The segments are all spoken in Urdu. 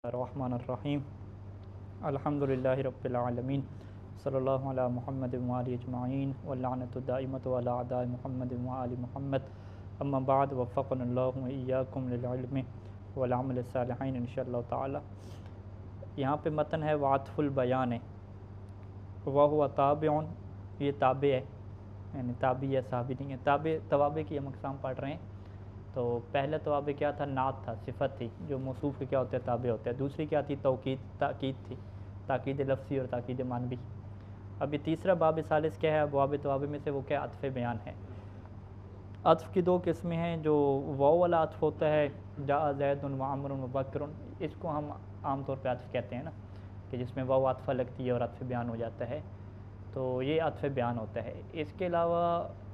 الرحمن الرحیم الحمدللہ رب العالمین صلی اللہ علی محمد وآلہ اجمعین واللعنۃ الدائمۃ علی اعداء محمد وآل محمد اما بعد وفقنا اللہ وإیاکم للعلم والعمل الصالحین انشاءاللہ تعالی۔ یہاں پہ متن ہے وعطف البیان وہو تابع، یہ تابع ہے، یعنی تابعی ہے، صحابی نہیں ہے۔ تابع توابع کی ہم اقسام پڑھ رہے ہیں۔ تو پہلا توابع کیا تھا؟ نعت تھا، صفت تھی، جو موصوف کے کیا ہوتا ہے؟ تابع ہوتا ہے۔ دوسری کیا تھی؟ تاکید تھی، تاکید لفظی اور تاکید معنوی۔ ابھی تیسرا باب ثالث کیا ہے؟ ابواب توابع میں سے وہ کیا؟ عطف بیان ہے۔ عطف کی دو قسمیں ہیں، جو واو والا عطف ہوتا ہے، جاء زید و عمر و بکر، اس کو ہم عام طور پہ عطف کہتے ہیں نا، کہ جس میں واو عطفہ لگتی ہے اور عطف بیان ہو جاتا ہے، تو یہ عطف بیان ہوتا ہے۔ اس کے علاوہ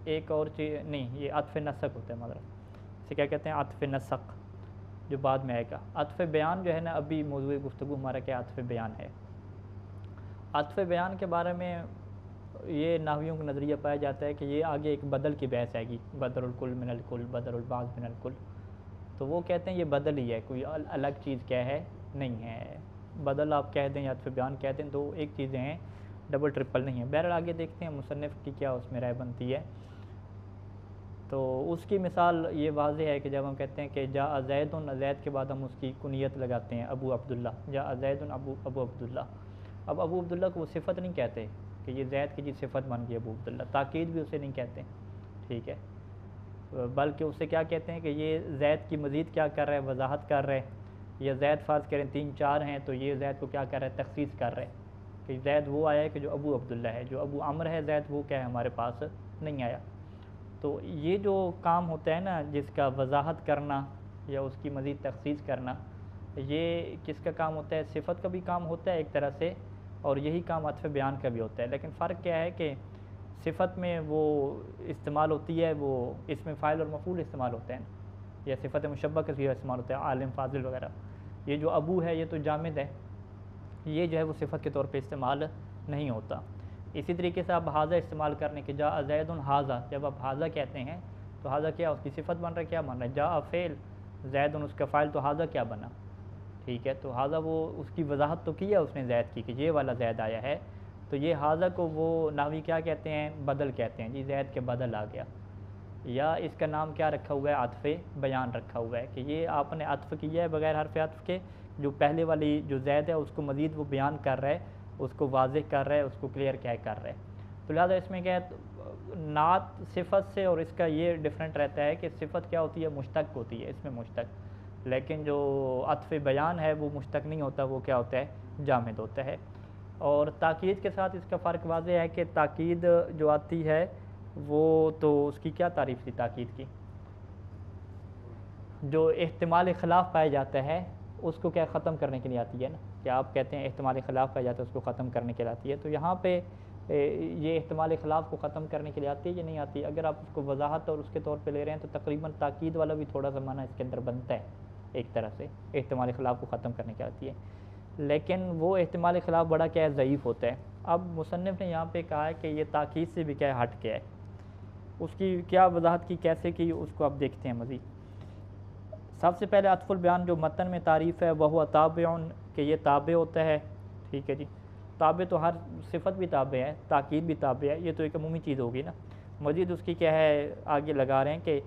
ایک اور چیز نہیں، یہ عطف نسق ہوتا ہے، مطلب اسے کیا کہتے ہیں؟ عطف نسق، جو بعد میں آئے گا۔ عطف بیان جو ہے نا، ابھی موضوع گفتگو ہمارا کیا عطف بیان ہے۔ عطف بیان کے بارے میں یہ نحویوں کا نظریہ پایا جاتا ہے کہ یہ آگے ایک بدل کی بحث آئے گی، بدل الکل من الکل، بدل البعض من الکل، تو وہ کہتے ہیں یہ بدل ہی ہے، کوئی الگ چیز کیا ہے؟ نہیں ہے۔ بدل آپ کہہ دیں یا عطف بیان کہہ دیں، دو ایک چیزیں ہیں، ڈبل ٹرپل نہیں ہے۔ بہرحال آگے دیکھتے ہیں مصنف کی کیا اس میں رائے بنتی ہے۔ تو اس کی مثال یہ واضح ہے کہ جب ہم کہتے ہیں کہ جاء زید، زید کے بعد ہم اس کی کنیت لگاتے ہیں ابو عبداللہ، جاء زید ابو عبداللہ۔ اب ابو عبداللہ کو وہ صفت نہیں کہتے کہ یہ زید کی جی صفت بن گئی ابو عبداللہ، تاکید بھی اسے نہیں کہتے، ٹھیک ہے، بلکہ اسے کیا کہتے ہیں کہ یہ زید کی مزید کیا کر رہے ہیں؟ وضاحت کر رہے ہیں۔ یا زید فرض کریں 3-4 ہیں، تو یہ زید کو کیا کر رہے ہیں؟ تخصیص کر رہے ہیں کہ زید وہ آیا ہے کہ جو ابو عبداللہ ہے، جو ابو عمر ہے زید وہ کیا ہے؟ ہمارے پاس نہیں آیا۔ تو یہ جو کام ہوتا ہے نا، جس کا وضاحت کرنا یا اس کی مزید تخصیص کرنا، یہ کس کا کام ہوتا ہے؟ صفت کا بھی کام ہوتا ہے ایک طرح سے، اور یہی کام عطف بیان کا بھی ہوتا ہے۔ لیکن فرق کیا ہے کہ صفت میں وہ استعمال ہوتی ہے، وہ اس میں فاعل اور مفعول استعمال ہوتے ہیں، یا صفت مشبہ کا بھی استعمال ہوتا ہے، عالم فاضل وغیرہ۔ یہ جو ابو ہے یہ تو جامد ہے، یہ جو ہے وہ صفت کے طور پہ استعمال نہیں ہوتا۔ اسی طریقے سے آپ حاضہ استعمال کرنے کے جاء زید حاضہ، جب آپ حاضہ کہتے ہیں تو حاضہ کیا اس کی صفت بن رہا ہے؟ کیا بن رہا ہے؟ جاء فعل، زید اس کا فاعل، تو حاضہ کیا بنا؟ ٹھیک ہے، تو حاضہ وہ اس کی وضاحت تو کی ہے اس نے زید کی کہ یہ والا زید آیا ہے، تو یہ حاضہ کو وہ نحوی کیا کہتے ہیں؟ بدل کہتے ہیں، جی زید کے بدل آ گیا۔ یا اس کا نام کیا رکھا ہوا ہے؟ عطف بیان رکھا ہوا ہے، کہ یہ آپ نے عطف کیا ہے بغیر حرف عطف کے، جو پہلے والی جو زید ہے اس کو مزید وہ بیان کر رہا ہے، اس کو واضح کر رہا ہے، اس کو کلیئر کیا کر رہا ہے۔ تو لہٰذا اس میں کیا ہے؟ نعت صفت سے اور اس کا یہ ڈیفرنٹ رہتا ہے کہ صفت کیا ہوتی ہے؟ مشتق ہوتی ہے، اس میں مشتق، لیکن جو عطف بیان ہے وہ مشتق نہیں ہوتا، وہ کیا ہوتا ہے؟ جامد ہوتا ہے۔ اور تاکید کے ساتھ اس کا فرق واضح ہے کہ تاکید جو آتی ہے وہ تو اس کی کیا تعریف تھی تاکید کی؟ جو احتمال خلاف پایا جاتا ہے اس کو کیا ختم کرنے کے لیے آتی ہے نا، کہ آپ کہتے ہیں احتمال خلاف پایا جاتا ہے اس کو ختم کرنے کے لیے آتی ہے، تو یہاں پہ یہ احتمال خلاف کو ختم کرنے کے لیے آتی ہے یا نہیں آتی؟ اگر آپ اس کو وضاحت اور اس کے طور پہ لے رہے ہیں تو تقریباً تاکید والا بھی تھوڑا سا معنی اس کے اندر بنتا ہے، ایک طرح سے احتمال خلاف کو ختم کرنے کے آتی ہے، لیکن وہ احتمال خلاف بڑا کیا ہے؟ ضعیف ہوتا ہے۔ اب مصنف نے یہاں پہ کہا ہے کہ یہ تاکید سے بھی کیا ہے؟ ہٹ کے ہے۔ اس کی کیا وضاحت کی، کیسے کی، اس کو آپ دیکھتے ہیں مزید۔ سب سے پہلے عطف البیان جو متن میں تعریف ہے وہ تابع، کہ یہ تابع ہوتا ہے، ٹھیک ہے جی، تابع تو ہر صفت بھی تابع ہے، تاکید بھی تابع ہے، یہ تو ایک عمومی چیز ہوگی نا۔ مزید اس کی کیا ہے؟ آگے لگا رہے ہیں کہ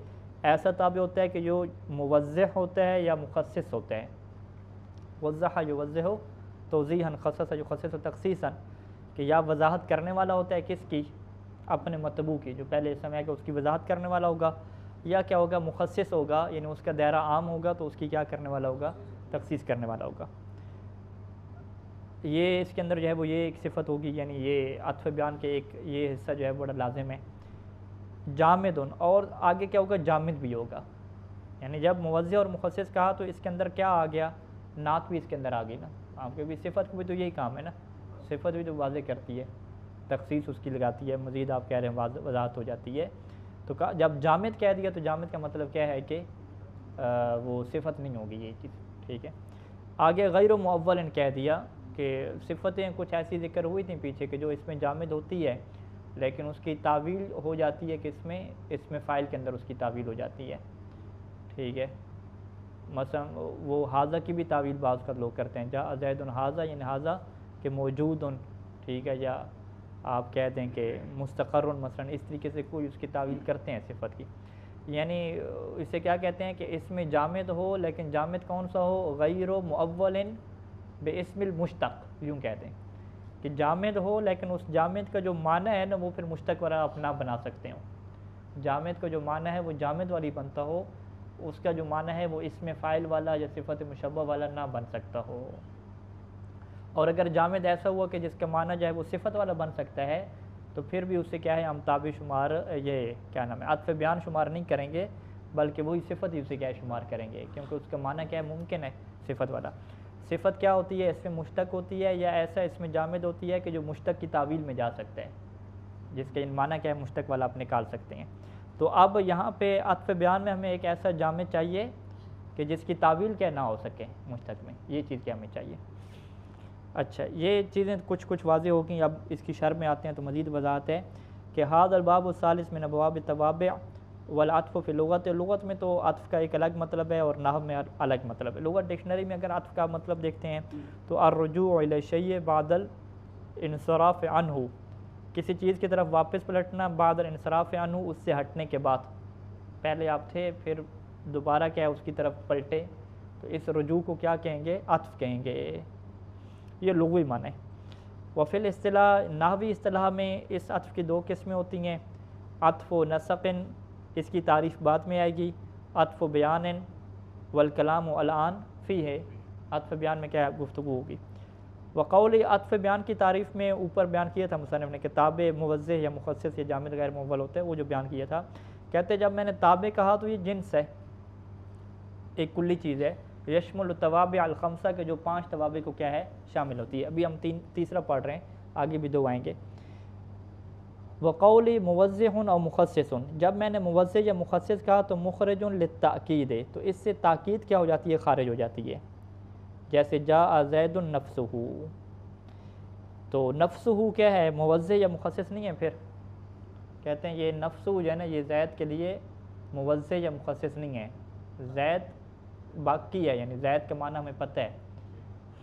ایسا تابع ہوتا ہے کہ جو موضح ہوتا ہے یا مخصص ہوتا ہے، وضح یوضح توضیحا، خصص یخصص تخصیصا، کہ یا وضاحت کرنے والا ہوتا ہے کس کی؟ اپنے مطبوع کی، جو پہلے اس میں ہے کہ اس کی وضاحت کرنے والا ہوگا، یا کیا ہوگا؟ مخصص ہوگا، یعنی اس کا دائرہ عام ہوگا تو اس کی کیا کرنے والا ہوگا؟ تخصیص کرنے والا ہوگا۔ یہ اس کے اندر جو ہے وہ یہ ایک صفت ہوگی، یعنی یہ عطف بیان کے ایک یہ حصہ جو ہے بڑا لازم ہے۔ جامد، اور آگے کیا ہوگا؟ جامد بھی ہوگا، یعنی جب موضح اور مخصص کہا تو اس کے اندر کیا آ گیا؟ نعت بھی اس کے اندر آ گئی نا، آپ کے بھی صفت کو بھی تو یہی کام ہے نا، صفت بھی تو واضح کرتی ہے، تخصیص اس کی لگاتی ہے، مزید آپ کہہ رہے ہیں وضاحت ہو جاتی ہے۔ تو جب جامد کہہ دیا تو جامد کا مطلب کیا ہے کہ وہ صفت نہیں ہوگی یہ چیز، ٹھیک ہے۔ آگے غیر معول کہہ دیا کہ صفتیں کچھ ایسی ذکر ہوئی تھیں پیچھے کہ جو اس میں جامد ہوتی ہے لیکن اس کی تعویل ہو جاتی ہے کہ اس میں فاعل کے اندر اس کی تعویل ہو جاتی ہے، ٹھیک ہے۔ مثلا وہ حاضہ کی بھی تعویل بعض کا لوگ کرتے ہیں، جا زید حاضہ یعنی حاضہ کہ موجود، ٹھیک ہے، یا آپ کہہ دیں کہ مستقر، مثلا اس طریقے سے کوئی اس کی تعویل کرتے ہیں صفت کی، یعنی اسے کیا کہتے ہیں کہ اس میں جامد ہو، لیکن جامد کون سا ہو؟ غیر مؤول بے اسم المشتق، یوں کہتے ہیں کہ جامد ہو لیکن اس جامد کا جو معنی ہے نا وہ پھر مشتق والا آپ نہ بنا سکتے ہو، جامد کا جو معنی ہے وہ جامد والی بنتا ہو، اس کا جو معنی ہے وہ اسم فاعل والا یا صفت مشبہ والا نہ بن سکتا ہو۔ اور اگر جامد ایسا ہوا کہ جس کا معنی جو ہے وہ صفت والا بن سکتا ہے تو پھر بھی اسے کیا ہے ہم تابع شمار، یہ کیا نام ہے، عطف بیان شمار نہیں کریں گے، بلکہ وہی صفت ہی اسے کیا ہے شمار کریں گے، کیونکہ اس کا معنی کیا ہے ممکن ہے صفت والا۔ صفت کیا ہوتی ہے؟ اس میں مشتق ہوتی ہے یا ایسا اس میں جامد ہوتی ہے کہ جو مشتق کی تعویل میں جا سکتا ہے، جس کے معنی کیا ہے مشتق والا آپ نکال سکتے ہیں۔ تو اب یہاں پہ عطف بیان میں ہمیں ایک ایسا جامد چاہیے کہ جس کی تعویل کیا نہ ہو سکے مشتق میں، یہ چیز کیا ہمیں چاہیے۔ اچھا، یہ چیزیں کچھ واضح ہو گئیں، اب اس کی شرح میں آتے ہیں تو مزید وضاحت ہے کہ ھذا الباب الثالث من ابواب التوابع والعطف فی لغت، لغت میں تو عطف کا ایک الگ مطلب ہے اور نحو میں الگ مطلب ہے۔ لغت ڈکشنری میں اگر عطف کا مطلب دیکھتے ہیں تو الرجوع الی الشیء بعد الانصراف عنہ، کسی چیز کی طرف واپس پلٹنا بعد الانصراف عنہ، اس سے ہٹنے کے بعد، پہلے آپ تھے پھر دوبارہ کیا ہے اس کی طرف پلٹے، تو اس رجوع کو کیا کہیں گے؟ عطف کہیں گے، یہ لغوی معنی ہے۔ وفی الاصطلاح، نحوی اصطلاح میں اس عطف کی دو قسمیں ہوتی ہیں، عطف و نسق، اس کی تعریف بعد میں آئے گی، عطف و بیان والکلام الان فیہ، عطف بیان میں کیا گفتگو ہوگی۔ وقول عطف بیان کی تعریف میں اوپر بیان کیا تھا مصنف نے کہ تابع موضح یا مخصص یا جامد غیر مؤول ہوتا ہے، وہ جو بیان کیا تھا، کہتے جب میں نے تابع کہا تو یہ جنس ہے، ایک کلی چیز ہے، یشمل التوابع الخمسہ کے جو 5 توابع کو کیا ہے شامل ہوتی ہے، ابھی ہم تیسرا پڑھ رہے ہیں، آگے بھی 2 آئیں گے۔ وقول موضح او مخصص، جب میں نے موضح یا مخصص کہا تو مخرج للتأکید، تو اس سے تاکید کیا ہو جاتی ہے؟ خارج ہو جاتی ہے، جیسے جاء زید نفسہ، تو نفسہ کیا ہے؟ موضح یا مخصص نہیں ہے، پھر کہتے ہیں یہ نفسہ جو ہے نا یہ زید کے لیے موضح یا مخصص نہیں ہے، زید باقی ہے، یعنی زید کا معنی ہمیں پتہ ہے،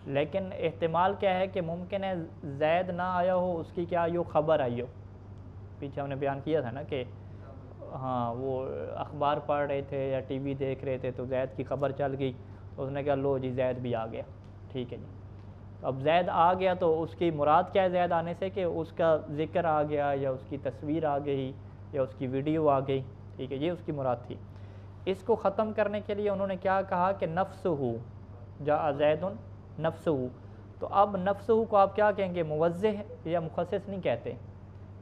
لیکن احتمال کیا ہے کہ ممکن ہے زید نہ آیا ہو، اس کی کیا آئی ہو؟ خبر آئی ہو، پیچھے ہم نے بیان کیا تھا نا کہ ہاں وہ اخبار پڑھ رہے تھے یا ٹی وی دیکھ رہے تھے تو زید کی خبر چل گئی، تو اس نے کہا لو جی زید بھی آ گیا، ٹھیک ہے جی، اب زید آ گیا تو اس کی مراد کیا ہے زید آنے سے؟ کہ اس کا ذکر آ گیا یا اس کی تصویر آ گئی یا اس کی ویڈیو آ گئی، ٹھیک ہے، یہ اس کی مراد تھی۔ اس کو ختم کرنے کے لیے انہوں نے کیا کہا کہ نفسہ، جاء زید نفسہ، تو اب نفسہ کو آپ کیا کہیں گے؟ موضح یا مخصص نہیں کہتے،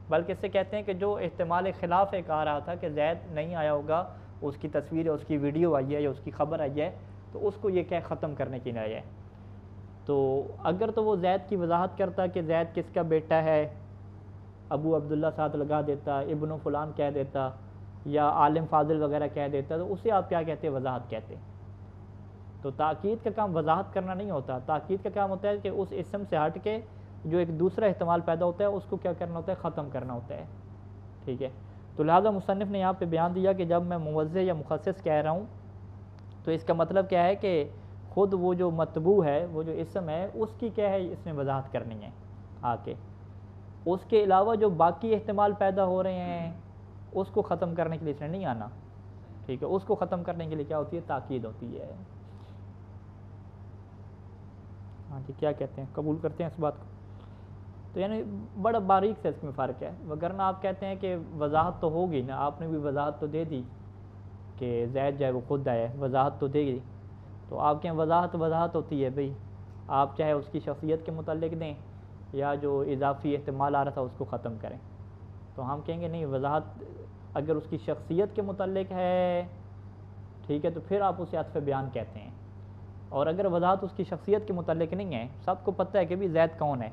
بلکہ اس سے کہتے ہیں کہ جو احتمال خلاف ایک آ رہا تھا کہ زید نہیں آیا ہوگا، اس کی تصویر یا اس کی ویڈیو آئی ہے یا اس کی خبر آئی ہے، تو اس کو یہ کیا ختم کرنے کی لیے ہے۔ تو اگر تو وہ زید کی وضاحت کرتا کہ زید کس کا بیٹا ہے، ابو عبداللہ ساتھ لگا دیتا، ابن فلان کہہ دیتا یا عالم فاضل وغیرہ کہہ دیتا، تو اسے آپ کیا کہتے ہیں؟ وضاحت کہتے ہیں۔ تو تاکید کا کام وضاحت کرنا نہیں ہوتا، تاکید کا کام ہوتا ہے کہ اس اسم سے ہٹ کے جو ایک دوسرا احتمال پیدا ہوتا ہے اس کو کیا کرنا ہوتا ہے؟ ختم کرنا ہوتا ہے، ٹھیک ہے۔ تو لہٰذا مصنف نے یہاں پہ بیان دیا کہ جب میں موضح یا مخصص کہہ رہا ہوں تو اس کا مطلب کیا ہے کہ خود وہ جو مطبوع ہے، وہ جو اسم ہے، اس کی کیا ہے اس میں وضاحت کرنی ہے آ کے، اس کے علاوہ جو باقی احتمال پیدا ہو رہے ہیں اس کو ختم کرنے کے لیے اس نے نہیں آنا، ٹھیک ہے، اس کو ختم کرنے کے لیے کیا ہوتی ہے؟ تاکید ہوتی ہے۔ ہاں جی، کیا کہتے ہیں؟ قبول کرتے ہیں اس بات کو؟ تو یعنی بڑا باریک سے اس میں فرق ہے، وگرنہ آپ کہتے ہیں کہ وضاحت تو ہوگی نا، آپ نے بھی وضاحت تو دے دی کہ زید جو ہے وہ خود آیا ہے، وضاحت تو دے گی، تو آپ کے وضاحت ہوتی ہے بھئی، آپ چاہے اس کی شخصیت کے متعلق دیں یا جو اضافی احتمال آ رہا تھا اس کو ختم کریں، تو ہم کہیں گے نہیں، وضاحت اگر اس کی شخصیت کے متعلق ہے، ٹھیک ہے، تو پھر آپ اسے عطف بیان کہتے ہیں، اور اگر وضاحت اس کی شخصیت کے متعلق نہیں ہے، سب کو پتہ ہے کہ بھی زید کون ہے،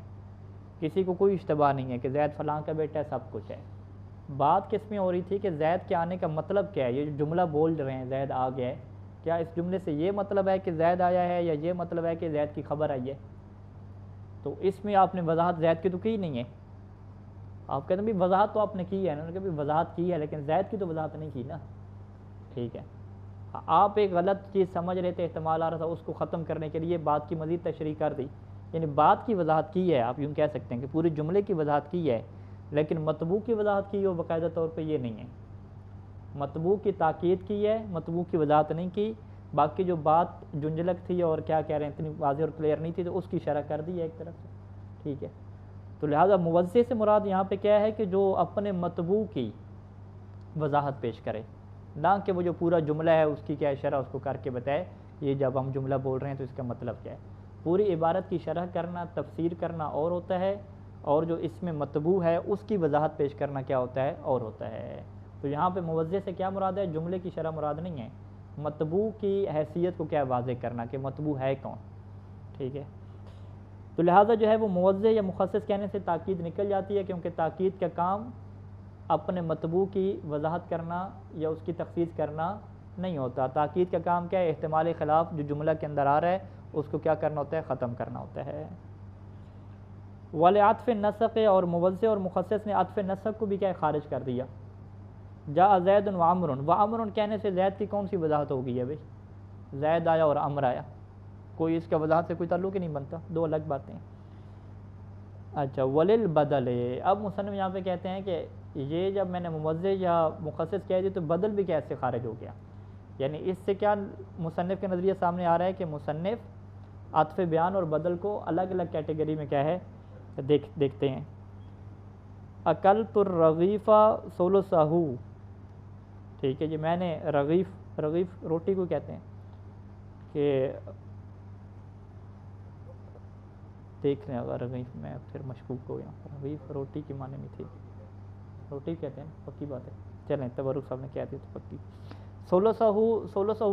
کسی کو کوئی اشتباہ نہیں ہے کہ زید فلاں کا بیٹا ہے، سب کچھ ہے، بات کس میں ہو رہی تھی کہ زید کے آنے کا مطلب کیا ہے؟ یہ جو جملہ بول رہے ہیں زید آ گیا ہے، کیا اس جملے سے یہ مطلب ہے کہ زید آیا ہے یا یہ مطلب ہے کہ زید کی خبر آئی ہے؟ تو اس میں آپ نے وضاحت زید کی تو کی نہیں ہے، آپ کہتے ہیں بھی وضاحت تو آپ نے کی ہے، انہوں نے کہا بھی وضاحت کی ہے لیکن زید کی تو وضاحت نہیں کی نا، ٹھیک ہے، آپ ایک غلط چیز سمجھ رہے تھے، احتمال آ رہا تھا، اس کو ختم کرنے کے لیے بات کی مزید تشریح کر دی، یعنی بات کی وضاحت کی ہے، آپ یوں کہہ سکتے ہیں کہ پورے جملے کی وضاحت کی ہے، لیکن مطبوع کی وضاحت کی ہو باقاعدہ طور پہ یہ نہیں ہے. مطبوع کی تاکید کی ہے، مطبوع کی وضاحت نہیں کی. باقی جو بات جنجلک تھی اور کیا کہہ رہے ہیں اتنی واضح اور کلیئر نہیں تھی، تو اس کی شرح کر دی ہے ایک طرف سے. ٹھیک ہے، تو لہٰذا موضح سے مراد یہاں پہ کیا ہے کہ جو اپنے مطبوع کی وضاحت پیش کرے، نہ کہ وہ جو پورا جملہ ہے اس کی کیا ہے شرح اس کو کر کے بتائے یہ جب ہم جملہ بول رہے ہیں تو اس کا مطلب کیا ہے. پوری عبارت کی شرح کرنا، تفسیر کرنا اور ہوتا ہے، اور جو اس میں مطبوع ہے اس کی وضاحت پیش کرنا کیا ہوتا ہے اور ہوتا ہے. تو یہاں پہ موضح سے کیا مراد ہے؟ جملے کی شرح مراد نہیں ہے، مطبوع کی حیثیت کو کیا واضح کرنا کہ مطبوع ہے کون. ٹھیک ہے، تو لہٰذا جو ہے وہ موضح یا مخصص کہنے سے تاکید نکل جاتی ہے، کیونکہ تاکید کا کام اپنے مطبوع کی وضاحت کرنا یا اس کی تخصیص کرنا نہیں ہوتا. تاکید کا کام کیا ہے؟ احتمال خلاف جو جملہ کے اندر آ رہا ہے اس کو کیا کرنا ہوتا ہے؟ ختم کرنا ہوتا ہے. وَلِعَطْفِ النَّسَقِ، اور موضح اور مخصص نے عطف نسق کو بھی کیا خارج کر دیا. جاء زید وعمر، وعمر کہنے سے زید کی کون سی وضاحت ہو گئی ہے بھائی؟ زید آیا اور عمر آیا، کوئی اس کا وضاحت سے کوئی تعلق ہی نہیں بنتا، دو الگ باتیں. اچھا، وللبدل، اب مصنف یہاں پہ کہتے ہیں کہ یہ جب میں نے موضح یا مخصص کہہ دی تو بدل بھی کیسے خارج ہو گیا. یعنی اس سے کیا مصنف کے نظریے سامنے آ رہا ہے کہ مصنف عطف بیان اور بدل کو الگ الگ کیٹیگری میں کیا ہے دیکھتے ہیں. اکلت الرغیف ثلثہ، ٹھیک ہے جی، میں نے رغیف روٹی کو کہتے ہیں کہ دیکھ لیں اگر رغیف میں پھر مشکوک ہو گیا. رغیف روٹی کی معنی میں تھی، روٹی کہتے ہیں پکی بات ہے. چلیں تبرک صاحب نے کہہ دی تو پکی. ثلثہ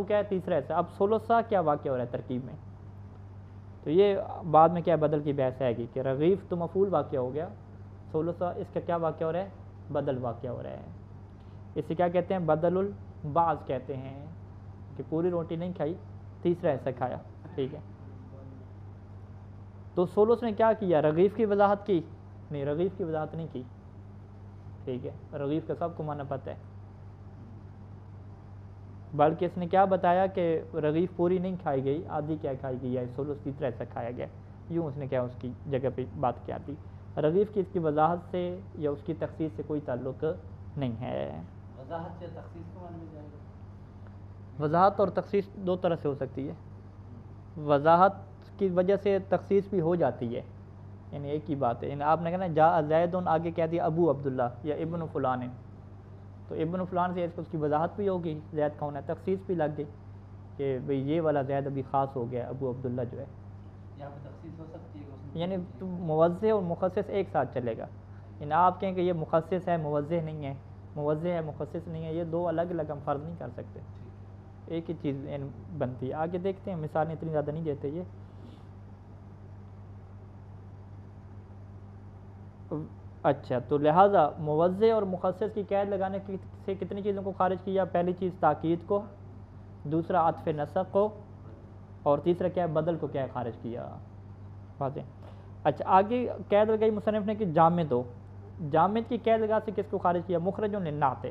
کیا ہے؟ تیسرا ایسا. اب ثلثہ کیا واقع ہو رہا ہے ترکیب میں؟ تو یہ بعد میں کیا بدل کی بحث آئے گی کہ رغیف تو مفعول واقع ہو گیا، ثلثہ اس کا کیا واقع ہو رہا ہے؟ بدل واقع ہو رہا ہے. اسے کیا کہتے ہیں؟ بدل البعض کہتے ہیں، کہ پوری روٹی نہیں کھائی، تیسرا ایسا کھایا. ٹھیک ہے، تو ثلث نے کیا کیا؟ رغیف کی وضاحت کی؟ نہیں، رغیف کی وضاحت نہیں کی. ٹھیک ہے، رغیف کا سب کو معنی پتہ ہے، بلکہ اس نے کیا بتایا کہ رغیف پوری نہیں کھائی گئی، آدھی کیا کھائی گئی ہے، ثلث تیسرا ایسا کھایا گیا. یوں اس نے کیا اس کی جگہ پہ بات کیا دی. رغیف کی اس کی وضاحت سے یا اس کی تخصیص سے کوئی تعلق نہیں ہے. وضاحت یا تخصیص کو معنی میں جائے گا؟ وضاحت اور تخصیص دو طرح سے ہو سکتی ہے. وضاحت کی وجہ سے تخصیص بھی ہو جاتی ہے، یعنی ایک ہی بات ہے. یعنی آپ نے کہا نا جاء زید، آگے کہہ دیا ابو عبداللہ یا ابن فلان، تو ابن فلان سے اس کی وضاحت بھی ہوگی زید کون ہے، تخصیص بھی لگ گئی کہ بھئی یہ والا زید ابھی خاص ہو گیا، ابو عبداللہ جو ہے. یہاں پہ تخصیص ہو سکتی ہے، یعنی موضح اور مخصص ایک ساتھ چلے گا. یعنی آپ کہیں کہ یہ مخصص ہے موضح نہیں ہے، موضح ہے مخصص نہیں ہے، یہ دو الگ الگ ہم فرض نہیں کر سکتے، ایک ہی چیز بنتی ہے. آگے دیکھتے ہیں، مثالیں اتنی زیادہ نہیں دیتے یہ. اچھا، تو لہٰذا موضح اور مخصص کی قید لگانے سے کتنی چیزوں کو خارج کیا؟ پہلی چیز تاکید کو، دوسرا عطف نسق کو، اور تیسرا کیا ہے؟ بدل کو کیا ہے خارج کیا. واضح. اچھا، آگے قید لگائی مصنف نے کہ جامد ہو. جامد کی قید لگا سے کس کو خارج کیا؟ مخرج للنعت،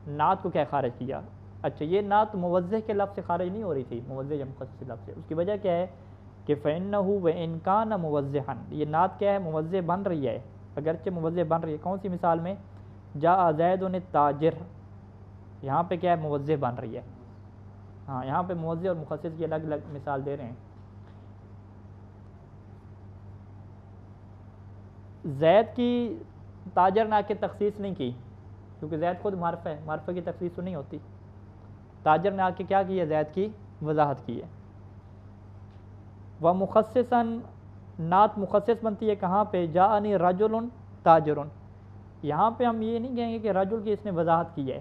نعت کو کیا خارج کیا. اچھا، یہ نعت موضح کے لفظ سے خارج نہیں ہو رہی تھی، موضح یا مخصص لفظ سے. اس کی وجہ کیا ہے کہ فَإِنَّهُ وَإِنْ كَانَ مُوَضِّحًا، یہ نعت کیا ہے؟ موضح بن رہی ہے، اگرچہ موضح بن رہی ہے. کون سی مثال میں؟ جاء زید التاجر، یہاں پہ کیا ہے؟ موضح بن رہی ہے. ہاں، یہاں پہ موضح اور مخصص کی الگ الگ مثال دے رہے ہیں. زید کی تاجر نے آ کے تخصیص نہیں کی، کیونکہ زید خود معرفہ ہے، معرفہ کی تخصیص تو نہیں ہوتی. تاجر نے آ کے کیا کی ہے؟ زید کی وضاحت کی ہے. وَمُخَصِّصًا، نعت مخصص بنتی ہے کہاں پہ؟ جاءنی رجل تاجر، یہاں پہ ہم یہ نہیں کہیں گے کہ رجل کی اس نے وضاحت کی ہے،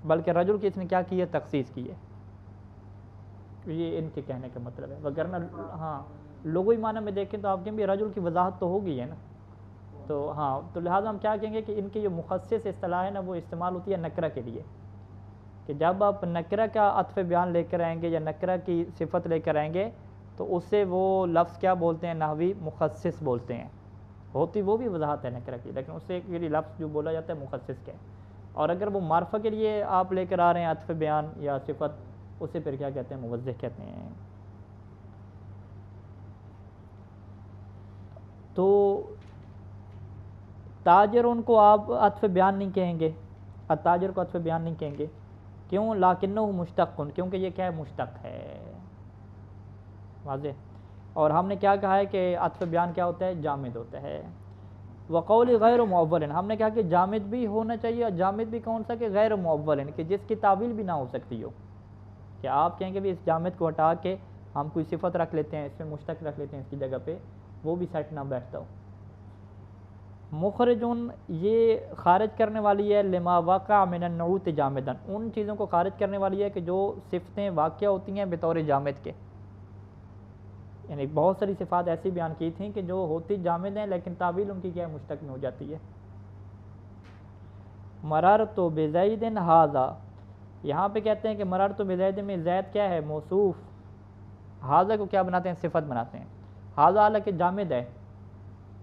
بلکہ رجل کی اس نے کیا کی ہے؟ تخصیص کی ہے. یہ ان کے کہنے کا مطلب ہے. وگرنہ ہاں لغوی معنی میں دیکھیں تو آپ کہیں بھی رجل کی وضاحت تو ہو گئی ہے نا، تو ہاں، تو لہٰذا ہم کیا کہیں گے کہ ان کی جو مخصص اصطلاح ہے نا وہ استعمال ہوتی ہے نکرہ کے لیے، کہ جب آپ نکرہ کا عطف بیان لے کر آئیں گے یا نکرہ کی صفت لے کر آئیں گے تو اس سے وہ لفظ کیا بولتے ہیں؟ نحوی مخصص بولتے ہیں. ہوتی وہ بھی وضاحت ہے نکرہ کی، لیکن اس سے ایک لفظ جو بولا جاتا ہے مخصص کیا ہے. اور اگر وہ معرفہ کے لیے آپ لے کر آ رہے ہیں عطف بیان یا صفت، اسے پھر کیا کہتے ہیں؟ موضح کہتے ہیں۔ تو تاجر ان کو آپ عطف بیان نہیں کہیں گے، التاجر کو عطف بیان نہیں کہیں گے، کیوں؟ لاکنہ مشتق، کیونکہ یہ کیا ہے؟ مشتق ہے، واضح۔ اور ہم نے کیا کہا ہے کہ عطف بیان کیا ہوتا ہے؟ جامد ہوتا ہے۔ وقول غیر معول، ہم نے کہا کہ جامد بھی ہونا چاہیے، اور جامد بھی کون سا؟ کہ غیر معول، کہ جس کی تعویل بھی نہ ہو سکتی ہو، کہ آپ کہیں گے بھی اس جامد کو ہٹا کے ہم کوئی صفت رکھ لیتے ہیں، اس میں مشتق رکھ لیتے ہیں اس کی جگہ پہ، وہ بھی سیٹ نہ بیٹھتا ہو۔ مخرجن، یہ خارج کرنے والی ہے، لما واقع من النعوت جامدن، ان چیزوں کو خارج کرنے والی ہے کہ جو صفتیں واقع ہوتی ہیں بطور جامد کے، یعنی بہت ساری صفات ایسی بیان کی تھیں کہ جو ہوتی جامد ہیں لیکن تعویل ان کی کیا ہے؟ مشتق میں ہو جاتی ہے۔ مررت بزید ھذا، یہاں پہ کہتے ہیں کہ مررت بزید میں زید کیا ہے؟ موصوف، ھذا کو کیا بناتے ہیں؟ صفت بناتے ہیں۔ ھذا حالانکہ جامد ہے،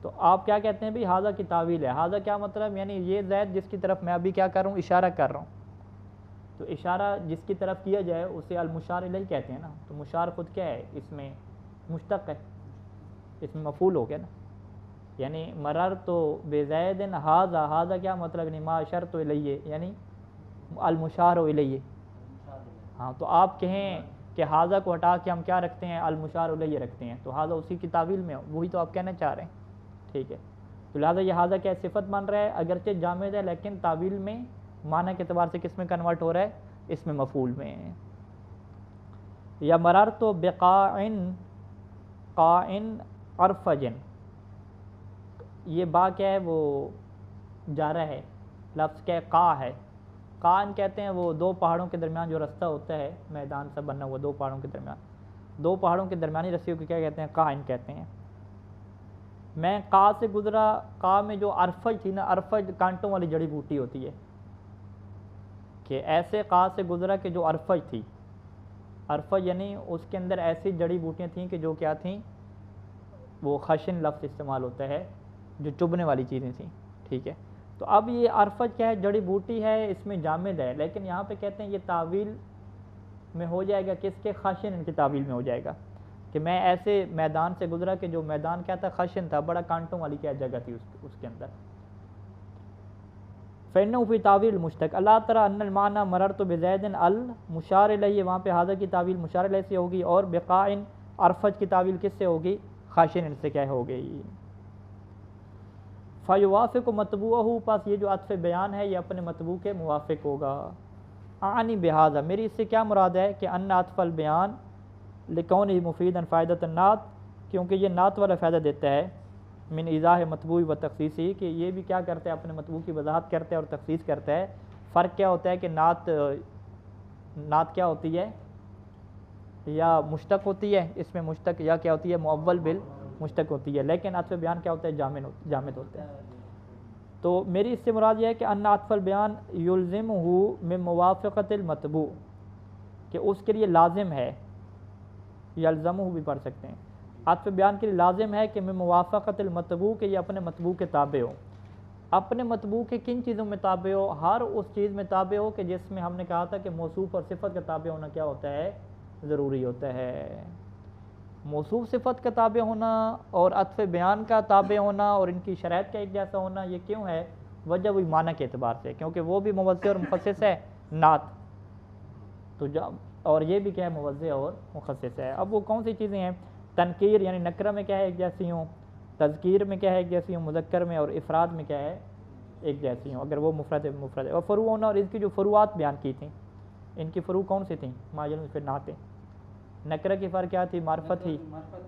تو آپ کیا کہتے ہیں بھی؟ ھذا کی تعویل ہے۔ ھذا کیا مطلب؟ یعنی یہ زید جس کی طرف میں ابھی کیا کر رہا ہوں؟ اشارہ کر رہا ہوں، تو اشارہ جس کی طرف کیا جائے اسے المشار الیہ کہتے ہیں نا، تو مشار خود کیا ہے؟ اس میں مشتق ہے، اس میں مفعول ہو گیا نا، یعنی مررت بزید ھذا، ھذا کیا مطلب؟ یعنی ما اشرت الیہ، یعنی المشار الیہ۔ ہاں، تو آپ کہیں کہ ھذا کو ہٹا کے ہم کیا رکھتے ہیں؟ المشار الیہ رکھتے ہیں، تو ھذا اسی کی تعویل میں، وہی تو آپ کہنا چاہ رہے ہیں، ٹھیک ہے۔ تو لہٰذا یہ ھذا کیا صفت بن رہا ہے، اگرچہ جامد ہے لیکن تعویل میں معنی کے اعتبار سے کس میں کنورٹ ہو رہا ہے؟ اس میں مفعول میں۔ یا مررت بقاعن، قاعن ارفجن، یہ با کیا ہے؟ وہ جارہ ہے، لفظ کیا ہے؟ قا ہے۔ قاعن کہتے ہیں وہ دو پہاڑوں کے درمیان جو رستہ ہوتا ہے، میدان سا بنا ہوا دو پہاڑوں کے درمیان، دو پہاڑوں کے درمیانی رسیوں کو کیا کہتے ہیں؟ قاعن کہتے ہیں۔ میں قا سے گزرا، قا میں جو ارفج تھی نا، ارفج کانٹوں والی جڑی بوٹی ہوتی ہے، کہ ایسے قا سے گزرا کہ جو ارفج تھی، ارفج یعنی اس کے اندر ایسی جڑی بوٹیاں تھیں کہ جو کیا تھیں؟ وہ خشن لفظ استعمال ہوتا ہے، جو چبھنے والی چیزیں تھیں، ٹھیک ہے۔ تو اب یہ ارفج کیا ہے؟ جڑی بوٹی ہے، اس میں جامد ہے، لیکن یہاں پہ کہتے ہیں یہ تعویل میں ہو جائے گا، کس کے؟ خشن، ان کی تعویل میں ہو جائے گا، کہ میں ایسے میدان سے گزرا کہ جو میدان کیا تھا؟ خشن تھا، بڑا کانٹوں والی کیا جگہ تھی اس کے اندر۔ فَإِنَّهُ فِي تَعْوِيلِ الْمُشْتَقِ أَلَّا تَرَى أَنَّ الْمَعْنَى مَرَرْتُ بِزَيْدٍ الْمُشَارِ إِلَيْهِ، وہاں پہ ھذا کی تعویل مشار الیہ سے ہوگی، اور بقاعن ارفج کی تعویل کس سے ہوگی؟ خاشن، ان سے کیا ہو گئی؟ فَيُوَافِقُ مَطْبُوعَهُ، پس یہ جو عطف بیان ہے یہ اپنے مطبوع کے موافق ہوگا۔ اعنی بہذا، میری اس سے کیا مراد ہے کہ ان عطف البیان لکونہ مفیدا فائدۃ النعت، کیونکہ یہ نعت والا فائدہ دیتا ہے، من ایضاح مطبوع و تخصیصی، کہ یہ بھی کیا کرتا ہے؟ اپنے مطبوع کی وضاحت کرتا ہے اور تخصیص کرتا ہے۔ فرق کیا ہوتا ہے کہ نعت کیا ہوتی ہے؟ یا مشتق ہوتی ہے، اس میں مشتق، یا کیا ہوتی ہے؟ معول بالمشتق ہوتی ہے، لیکن عطف بیان کیا ہوتا ہے؟ جامد ہوتا ہے۔ تو میری اس سے مراد یہ ہے کہ ان عطف البیان یلزمہ من موافقت المطبوع، کہ اس کے لیے لازم ہے، یلزمہ بھی پڑھ سکتے ہیں، عطف بیان کے لیے لازم ہے کہ من موافقت المطبوع، کہ یہ اپنے مطبوع کے تابع ہو۔ اپنے مطبوع کے کن چیزوں میں تابع ہو؟ ہر اس چیز میں تابع ہو کہ جس میں ہم نے کہا تھا کہ موصوف اور صفت کا تابع ہونا کیا ہوتا ہے؟ ضروری ہوتا ہے۔ موصوف صفت کا تابع ہونا اور عطف بیان کا تابع ہونا اور ان کی شرائط کا ایک جیسا ہونا، یہ کیوں ہے؟ وجہ وہی معنی کے اعتبار سے، کیونکہ وہ بھی موضح اور مخصص ہے نعت، تو اور یہ بھی کیا ہے؟ موضح اور مخصص ہے۔ اب وہ کون سی چیزیں ہیں؟ تنکیر یعنی نکرہ میں کیا ہے؟ ایک جیسی ہوں، تذکیر میں کیا ہے؟ ایک جیسی ہوں، مذکر میں، اور افراد میں کیا ہے؟ ایک جیسی ہوں، اگر وہ مفرد ہے، اور فروع ہونا، اور اس کی جو فروعات بیان کی تھیں، ان کی فروع کون سی تھیں؟ ماجن پھر نعتیں۔ نکرہ کی فرق کیا تھی؟ معرفت تھی،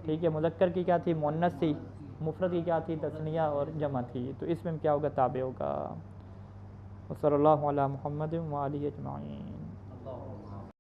ٹھیک ہے، مذکر کی کیا تھی؟ مؤنث تھی، مفرد کی کیا تھی؟ تثنیہ اور جمع تھی، تو اس میں کیا ہوگا؟ تابع ہوگا۔ وصلی اللہ علی محمد و آلہ اجمعین۔